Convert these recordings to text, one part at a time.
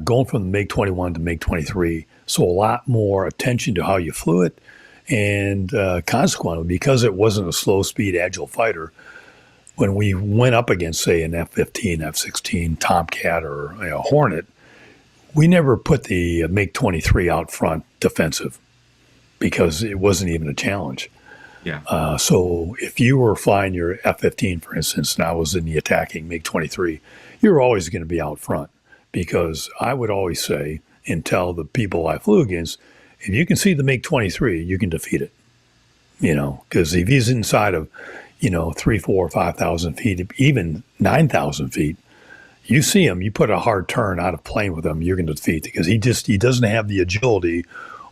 going from the MiG-21 to MiG-23. So a lot more attention to how you flew it. And consequently, because it wasn't a slow-speed, agile fighter, when we went up against, say, an F-15, F-16, Tomcat, or Hornet, we never put the MiG-23 out front defensive because it wasn't even a challenge. Yeah. So if you were flying your F-15, for instance, and I was in the attacking MiG-23, you're always going to be out front, because I would always say and tell the people I flew against, if you can see the MiG-23, you can defeat it. Because if he's inside of 3, 4, 5,000 feet, even 9,000 feet, you see him, you put a hard turn out of plane with him, you're going to defeat, because he doesn't have the agility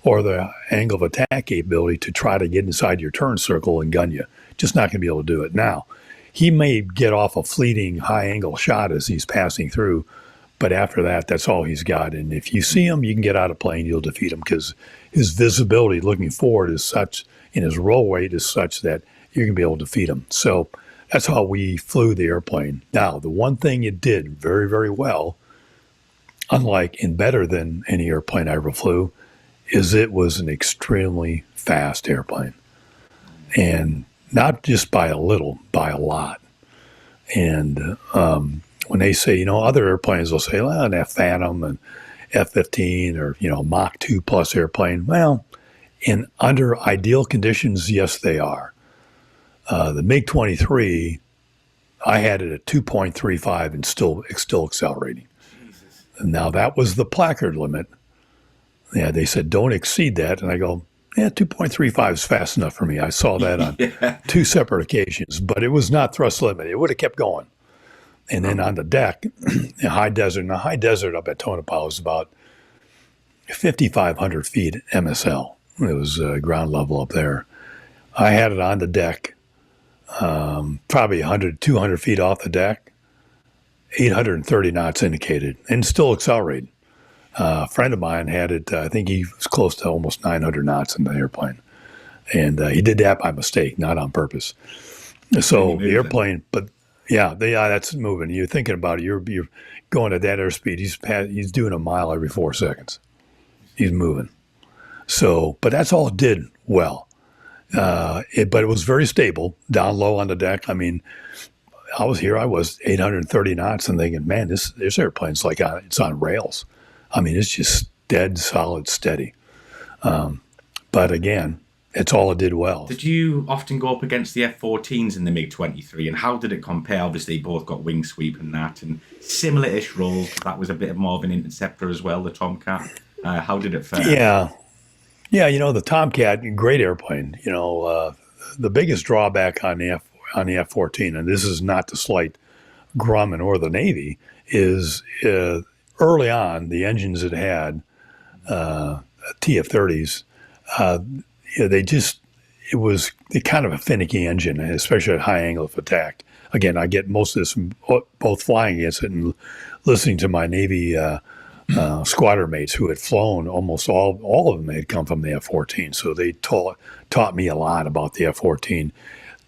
or the angle of attack capability to try to get inside your turn circle and gun you. Just not going to be able to do it. Now, he may get off a fleeting high angle shot as he's passing through, but after that, that's all he's got. And if you see him, you can get out of plane, you'll defeat him, because his visibility looking forward is such, and his roll rate is such that you're going to be able to defeat him. So that's how we flew the airplane. Now, the one thing it did very, very well, unlike and better than any airplane I ever flew, is it was an extremely fast airplane. And not just by a little, by a lot. And when they say, other airplanes will say, well, an F-Phantom and F-15 or, Mach 2 plus airplane. Well, in under ideal conditions, yes, they are. The MiG-23, I had it at 2.35 and still accelerating. Jesus. Now, that was the placard limit. Yeah, they said, don't exceed that. And I go, 2.35 is fast enough for me. I saw that on two separate occasions, but it was not thrust limited. It would have kept going. And then on the deck, in high desert up at Tonopah was about 5,500 feet MSL. It was ground level up there. I had it on the deck, probably 100, 200 feet off the deck, 830 knots indicated, and still accelerating. A friend of mine had it, I think he was close to almost 900 knots in the airplane. And he did that by mistake, not on purpose. So the airplane, but that's moving. You're thinking about it. You're going at that airspeed. He's doing a mile every 4 seconds. He's moving. So, but that's all it did well. But it was very stable, down low on the deck. I mean, I was 830 knots and thinking, man, this airplane's like it's on rails. I mean, it's just dead, solid, steady. But again, it's all it did well. Did you often go up against the F-14s in the MiG-23, and how did it compare? Obviously, both got wing sweep and that, and similar-ish roles. That was a bit more of an interceptor as well, the Tomcat. How did it fare? Yeah, the Tomcat, great airplane. The biggest drawback on the F-14, and this is not to slight Grumman or the Navy, is early on, the engines it had, TF-30s, it was kind of a finicky engine, especially at high angle of attack. Again, I get most of this from both flying against it and listening to my Navy squadron mates who had flown. Almost all of them had come from the F-14, so they taught me a lot about the F-14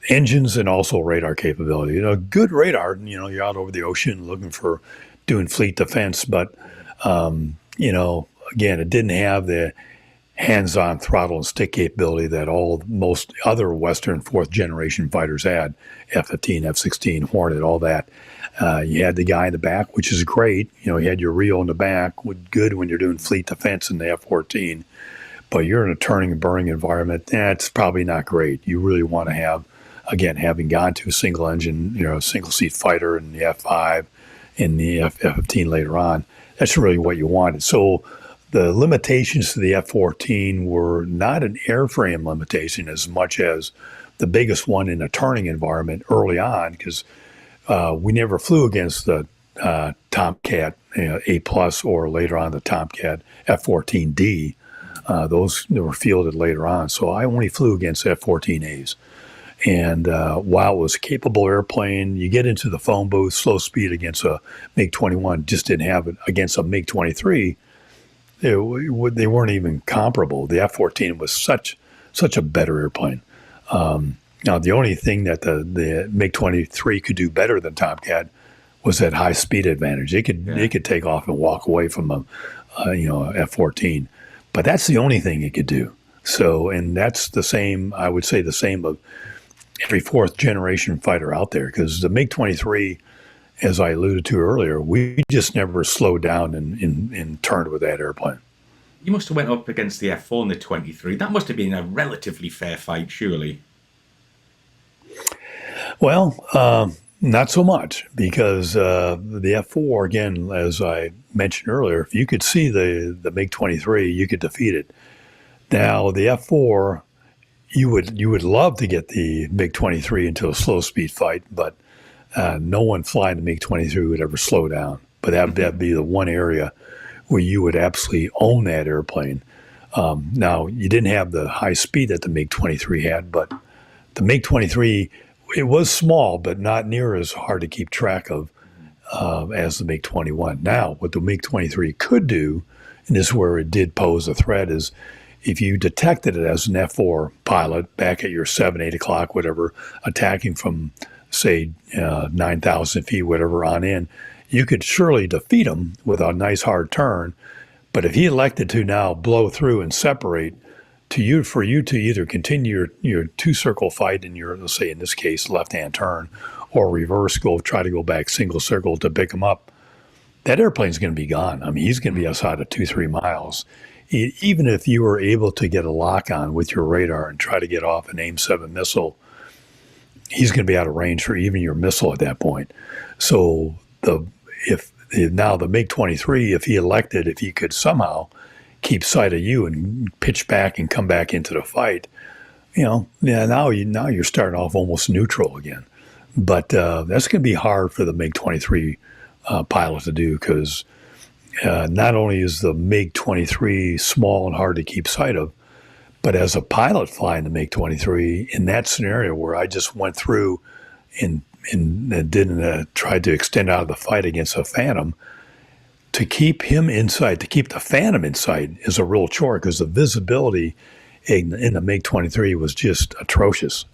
engines and also radar capability. Good radar. You're out over the ocean looking for doing fleet defense, but again, it didn't have the hands-on throttle and stick capability that most other Western fourth generation fighters had. F-15, F-16, Hornet, all that. You had the guy in the back, which is great. You had your Rio in the back, good when you're doing fleet defense in the F-14. But you're in a turning and burning environment. That's probably not great. You really want to have, again, having gone to a single engine, single seat fighter in the F-5 and the F-15 later on, that's really what you wanted. So the limitations to the F-14 were not an airframe limitation as much as the biggest one in a turning environment early on, because we never flew against the Tomcat A+, or later on the Tomcat F-14D. Those were fielded later on. So I only flew against F-14As. And while it was a capable airplane, you get into the phone booth, slow speed against a MiG-21, just didn't have it against a MiG-23. They weren't even comparable. The F-14 was such a better airplane. Now, the only thing that the MiG-23 could do better than Tomcat was that high speed advantage. It Yeah. could take off and walk away from a F-14, but that's the only thing it could do. So, and that's the same. I would say the same of every fourth generation fighter out there, because the MiG-23, as I alluded to earlier, we just never slowed down and turned with that airplane. You must have went up against the F-4 and the 23. That must have been a relatively fair fight, surely. Well, not so much, because the F-4, again, as I mentioned earlier, if you could see the MiG-23, you could defeat it. Now, the F-4, you would love to get the MiG-23 into a slow speed fight, but no one flying the MiG-23 would ever slow down. But that'd be the one area where you would absolutely own that airplane. Now, you didn't have the high speed that the MiG-23 had, but the MiG-23, it was small, but not near as hard to keep track of as the MiG-21. Now, what the MiG-23 could do, and this is where it did pose a threat, is if you detected it as an F-4 pilot back at your 7, 8 o'clock, whatever, attacking from, say, 9,000 feet, whatever, on in, you could surely defeat him with a nice hard turn. But if he elected to now blow through and separate, for you to either continue your two-circle fight in your, let's say in this case, left-hand turn, or reverse, try to go back single circle to pick him up, that airplane's going to be gone. I mean, he's going to be outside of 2-3 miles. Even if you were able to get a lock on with your radar and try to get off an AIM-7 missile, he's going to be out of range for even your missile at that point. So now the MiG-23, if he could somehow keep sight of you and pitch back and come back into the fight, now you're starting off almost neutral again. But that's going to be hard for the MiG-23 pilot to do, because not only is the MiG-23 small and hard to keep sight of, but as a pilot flying the MiG-23 in that scenario where I just went through and didn't try to extend out of the fight against a Phantom, to keep him in sight, to keep the Phantom in sight is a real chore, because the visibility in the MiG-23 was just atrocious,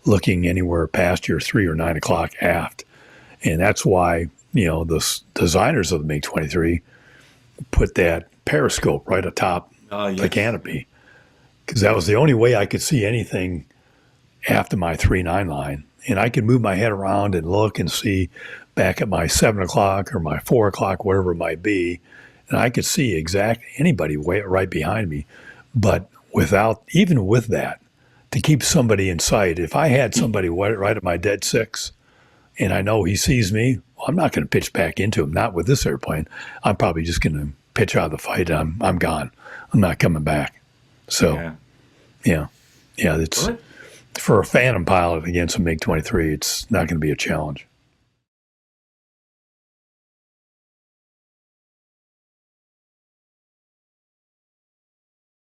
looking anywhere past your 3 or 9 o'clock aft. And that's why, the designers of the MiG-23 put that periscope right atop the canopy, because that was the only way I could see anything after my 3-9 line. And I could move my head around and look and see back at my 7 o'clock or my 4 o'clock, whatever it might be, and I could see exactly anybody right behind me. But even with that, to keep somebody in sight, if I had somebody right at my dead six and I know he sees me, well, I'm not going to pitch back into him, not with this airplane. I'm probably just going to pitch out of the fight and I'm gone. I'm not coming back. So, yeah, it's for a Phantom pilot against a MiG-23, it's not going to be a challenge.